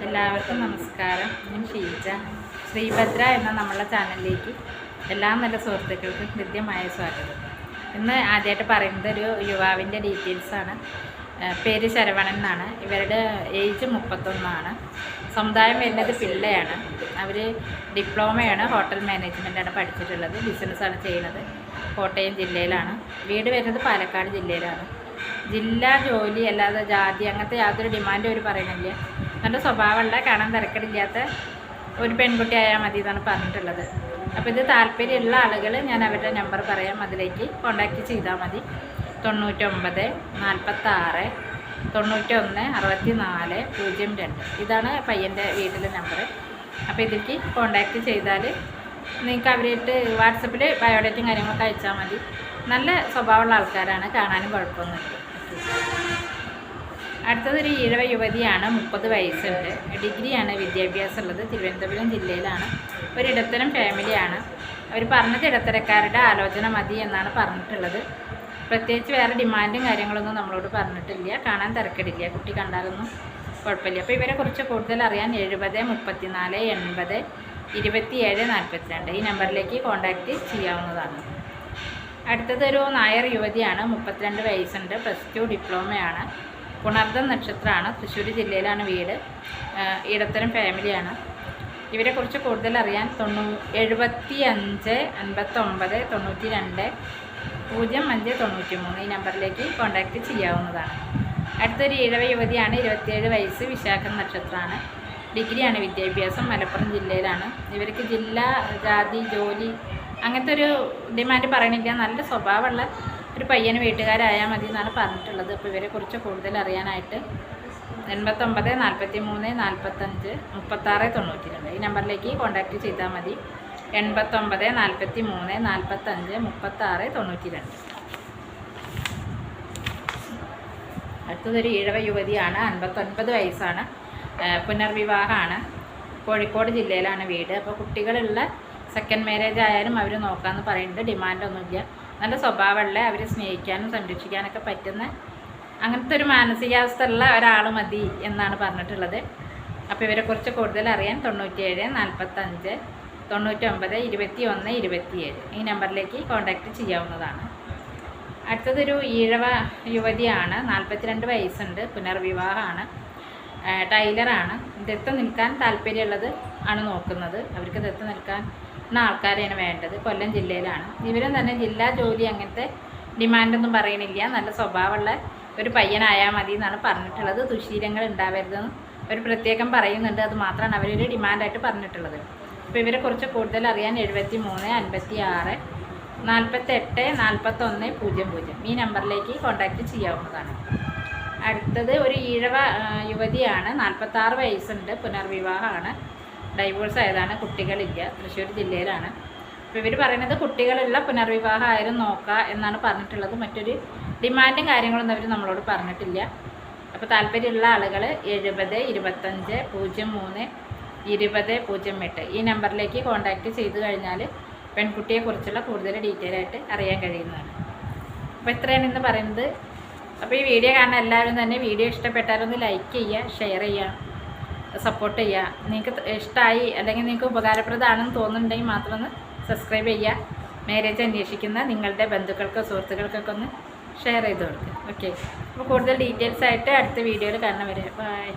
എല്ലാവർക്കും നമസ്കാരം. ഞാൻ ഷീജ. ശ്രീഭദ്ര എന്ന നമ്മളുടെ ചാനലിലേക്ക് എല്ലാ നല്ല സുഹൃത്തുക്കൾക്കും ഹൃദ്യമായ സ്വാഗതം. ഇന്ന് ആദ്യമായിട്ട് പറയുന്നത് ഒരു യുവാവിൻ്റെ ഡീറ്റെയിൽസാണ്. പേര് ശരവണൻ എന്നാണ്. ഇവരുടെ ഏജ് 31. സമുദായം വരുന്നത് പിള്ളയാണ്. അവർ ഡിപ്ലോമയാണ്, ഹോട്ടൽ മാനേജ്മെൻറ്റാണ് പഠിച്ചിട്ടുള്ളത്. ബിസിനസ്സാണ് ചെയ്യുന്നത്. കോട്ടയം ജില്ലയിലാണ്. വീട് വരുന്നത് പാലക്കാട് ജില്ലയിലാണ്. ജില്ല, ജോലി അല്ലാതെ ജാതി അങ്ങനത്തെ യാതൊരു ഡിമാൻഡും അവർ പറയണില്ല. നല്ല സ്വഭാവമുള്ള, കാണാൻ തിരക്കടില്ലാത്ത ഒരു പെൺകുട്ടി ആയാൽ മതി എന്നാണ് പറഞ്ഞിട്ടുള്ളത്. അപ്പോൾ ഇത് താല്പര്യമുള്ള ആളുകൾ ഞാൻ അവരുടെ നമ്പർ പറയാം, അതിലേക്ക് കോൺടാക്റ്റ് ചെയ്താൽ മതി. 99 46 91 64 02. ഇതാണ് പയ്യൻ്റെ വീട്ടിലെ നമ്പർ. അപ്പോൾ ഇതിലേക്ക് കോൺടാക്റ്റ് ചെയ്താൽ നിങ്ങൾക്ക് അവരായിട്ട് വാട്സപ്പിൽ ബയോഡേറ്റും കാര്യങ്ങളൊക്കെ അയച്ചാൽ മതി. നല്ല സ്വഭാവമുള്ള ആൾക്കാരാണ്, കാണാനും കുഴപ്പമൊന്നുമില്ല. അടുത്തതൊരു ഈഴവ യുവതിയാണ്. 30 വയസ്സുണ്ട്. ഡിഗ്രിയാണ് വിദ്യാഭ്യാസം ഉള്ളത്. തിരുവനന്തപുരം ജില്ലയിലാണ്. ഒരിടത്തരം ഫാമിലിയാണ്. അവർ പറഞ്ഞത് ഇടത്തരക്കാരുടെ ആലോചന മതി എന്നാണ് പറഞ്ഞിട്ടുള്ളത്. പ്രത്യേകിച്ച് വേറെ ഡിമാൻഡും കാര്യങ്ങളൊന്നും നമ്മളോട് പറഞ്ഞിട്ടില്ല. കാണാൻ തിരക്കിടില്ല, കുട്ടി കണ്ടാലൊന്നും കുഴപ്പമില്ല. അപ്പോൾ ഇവരെ കുറിച്ച് കൂടുതൽ അറിയാൻ 70 34 80 27 42 ഈ നമ്പറിലേക്ക് കോൺടാക്റ്റ് ചെയ്യാവുന്നതാണ്. അടുത്തതൊരു നായർ യുവതിയാണ്. 32 വയസ്സുണ്ട്. +2 ഡിപ്ലോമയാണ്. പുണർദം നക്ഷത്രമാണ്. തൃശ്ശൂർ ജില്ലയിലാണ് വീട്. ഇടത്തരം ഫാമിലിയാണ്. ഇവരെക്കുറിച്ച് കൂടുതൽ അറിയാൻ 75 59 92 05 93 ഈ നമ്പറിലേക്ക് കോൺടാക്റ്റ് ചെയ്യാവുന്നതാണ്. അടുത്തൊരു ഈഴവ യുവതിയാണ്. 27 വയസ്സ്. വിശാഖം നക്ഷത്രമാണ്. ഡിഗ്രിയാണ് വിദ്യാഭ്യാസം. മലപ്പുറം ജില്ലയിലാണ്. ഇവർക്ക് ജില്ല, ജാതി, ജോലി അങ്ങനത്തെ ഒരു ഡിമാൻഡ് പറയണില്ല. നല്ല സ്വഭാവമുള്ള ഒരു പയ്യന് വീട്ടുകാരായാൽ മതി എന്നാണ് പറഞ്ഞിട്ടുള്ളത്. അപ്പോൾ ഇവരെക്കുറിച്ച് കൂടുതൽ അറിയാനായിട്ട് 89 43 45 36 92 ഈ നമ്പറിലേക്ക് കോൺടാക്റ്റ് ചെയ്താൽ മതി. 89 43 45 36 92. അടുത്തതൊരു ഈഴവ യുവതിയാണ്. 59 വയസ്സാണ്. പുനർവിവാഹമാണ്. കോഴിക്കോട് ജില്ലയിലാണ് വീട്. അപ്പോൾ കുട്ടികളുള്ള സെക്കൻഡ് മാരേജ് ആയാലും അവർ നോക്കാമെന്ന് പറയുന്നുണ്ട്. ഡിമാൻഡൊന്നുമില്ല. നല്ല സ്വഭാവമുള്ള, അവർ സ്നേഹിക്കാനും സംരക്ഷിക്കാനൊക്കെ പറ്റുന്ന അങ്ങനത്തെ ഒരു മാനസികാവസ്ഥ ഉള്ള ഒരാൾ മതി എന്നാണ് പറഞ്ഞിട്ടുള്ളത്. അപ്പോൾ ഇവരെക്കുറിച്ച് കൂടുതൽ അറിയാൻ 97 45 99 21 27 ഈ നമ്പറിലേക്ക് കോൺടാക്റ്റ് ചെയ്യാവുന്നതാണ്. അടുത്തതൊരു ഈഴവ യുവതിയാണ്. 42 വയസ്സുണ്ട്. പുനർവിവാഹമാണ്. ടൈലറാണ്. ദത്ത് നിൽക്കാൻ താല്പര്യമുള്ളത് ആണ് നോക്കുന്നത്. അവർക്ക് ദത്ത് നിൽക്കാൻ ആൾക്കാരെയാണ് വേണ്ടത്. കൊല്ലം ജില്ലയിലാണ്. ഇവരും തന്നെ ജില്ല, ജോലി അങ്ങനത്തെ ഡിമാൻഡൊന്നും പറയണില്ല. നല്ല സ്വഭാവമുള്ള ഒരു പയ്യനായാൽ മതി എന്നാണ് പറഞ്ഞിട്ടുള്ളത്. ദുശീലങ്ങൾ ഉണ്ടാവരുതെന്ന് അവർ പ്രത്യേകം പറയുന്നുണ്ട്. അത് മാത്രമാണ് അവരൊരു ഡിമാൻഡായിട്ട് പറഞ്ഞിട്ടുള്ളത്. അപ്പോൾ ഇവരെക്കുറിച്ച് കൂടുതൽ അറിയാൻ 73 56 48 41 00 ഈ നമ്പറിലേക്ക് കോൺടാക്റ്റ് ചെയ്യാവുന്നതാണ്. അടുത്തത് ഒരു ഈഴവ യുവതിയാണ്. 46 വയസ്സുണ്ട്. പുനർവിവാഹമാണ്. ഡൈവോഴ്സ് ആയതാണ്. കുട്ടികളില്ല. തൃശ്ശൂർ ജില്ലയിലാണ്. അപ്പോൾ ഇവർ പറയുന്നത് കുട്ടികളുള്ള പുനർവിവാഹം ആയാലും നോക്കുക എന്നാണ് പറഞ്ഞിട്ടുള്ളത്. മറ്റൊരു ഡിമാൻഡും കാര്യങ്ങളൊന്നും അവർ നമ്മളോട് പറഞ്ഞിട്ടില്ല. അപ്പോൾ താല്പര്യമുള്ള ആളുകൾ 70 25 03 20 08 ഈ നമ്പറിലേക്ക് കോൺടാക്റ്റ് ചെയ്ത് കഴിഞ്ഞാൽ പെൺകുട്ടിയെക്കുറിച്ചുള്ള കൂടുതൽ ഡീറ്റെയിൽ ആയിട്ട് അറിയാൻ കഴിയുന്നതാണ്. അപ്പോൾ ഇത്രയാണ് ഇന്ന് പറയുന്നത്. അപ്പോൾ ഈ വീഡിയോ കാണുന്ന എല്ലാവരും തന്നെ വീഡിയോ ഇഷ്ടപ്പെട്ടാലൊന്ന് ലൈക്ക് ചെയ്യുക, ഷെയർ ചെയ്യുക, സപ്പോർട്ട് ചെയ്യുക. നിങ്ങൾക്ക് ഇഷ്ടമായി അല്ലെങ്കിൽ നിങ്ങൾക്ക് ഉപകാരപ്രദമാണെന്ന് തോന്നുന്നുണ്ടെങ്കിൽ മാത്രം ഒന്ന് സബ്സ്ക്രൈബ് ചെയ്യുക. മാരേജ് അന്വേഷിക്കുന്ന നിങ്ങളുടെ ബന്ധുക്കൾക്കോ സുഹൃത്തുക്കൾക്കൊക്കെ ഒന്ന് ഷെയർ ചെയ്ത് കൊടുക്കുക. ഓക്കെ. അപ്പോൾ കൂടുതൽ ഡീറ്റെയിൽസ് ആയിട്ട് അടുത്ത വീഡിയോയിൽ കാണുന്നവരെ ബൈ.